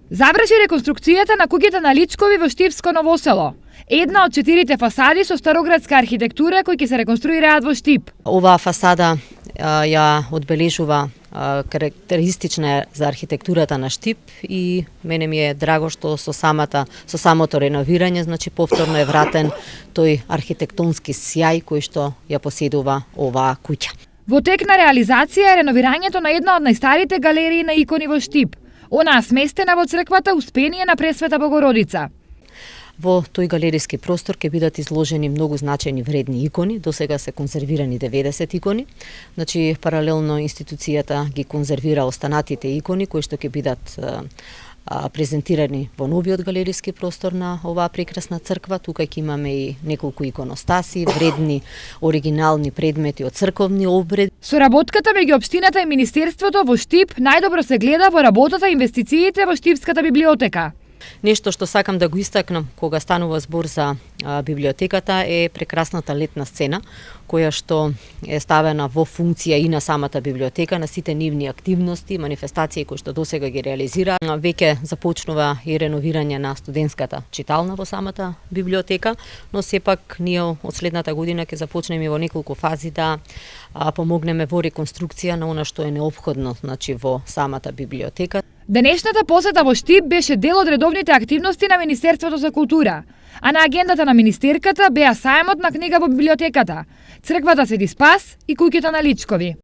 Заврши реконструкцијата на куќата на Личкови во Штипско Ново село. Една од 4 фасади со староградска архитектура кои ќе се реконструираат во Штип. Оваа фасада ја одбележува карактеристична за архитектурата на Штип и мене ми е драго што со самото реновирање, значи повторно е вратен тој архитектонски сјај кој што ја поседува оваа куќа. Во тек на реализација е реновирањето на една од најстарите галерии на икони во Штип. Онаа сместена во црквата Успение на Пресвета Богородица. Во тој галериски простор ќе бидат изложени многу значајни вредни икони, досега се конзервирани 90 икони. Значи паралелно институцијата ги конзервира останатите икони кои што ќе бидат презентирани во новиот галериски простор на оваа прекрасна црква. Тука ќе имаме и неколку иконостаси, вредни оригинални предмети од црковни обреди. Соработката меѓу општината и Министерството во Штип најдобро се гледа во работата и инвестициите во Штипската библиотека. Нешто што сакам да го истакнам кога станува збор за библиотеката е прекрасната летна сцена, која што е ставена во функција и на самата библиотека, на сите нивни активности, манифестации кои што досега ги реализира. Веќе започнува и реновирање на студентската читална во самата библиотека, но сепак ние од следната година ќе започнеме во неколку фази да помогнеме во реконструкција на она што е неопходно, значи во самата библиотека. Денешната посета во Штип беше дел од редовните активности на Министерството за култура, а на агендата на министерката беа сајмот на книга во библиотеката, црквата Свети Спас и куќата на Личкови.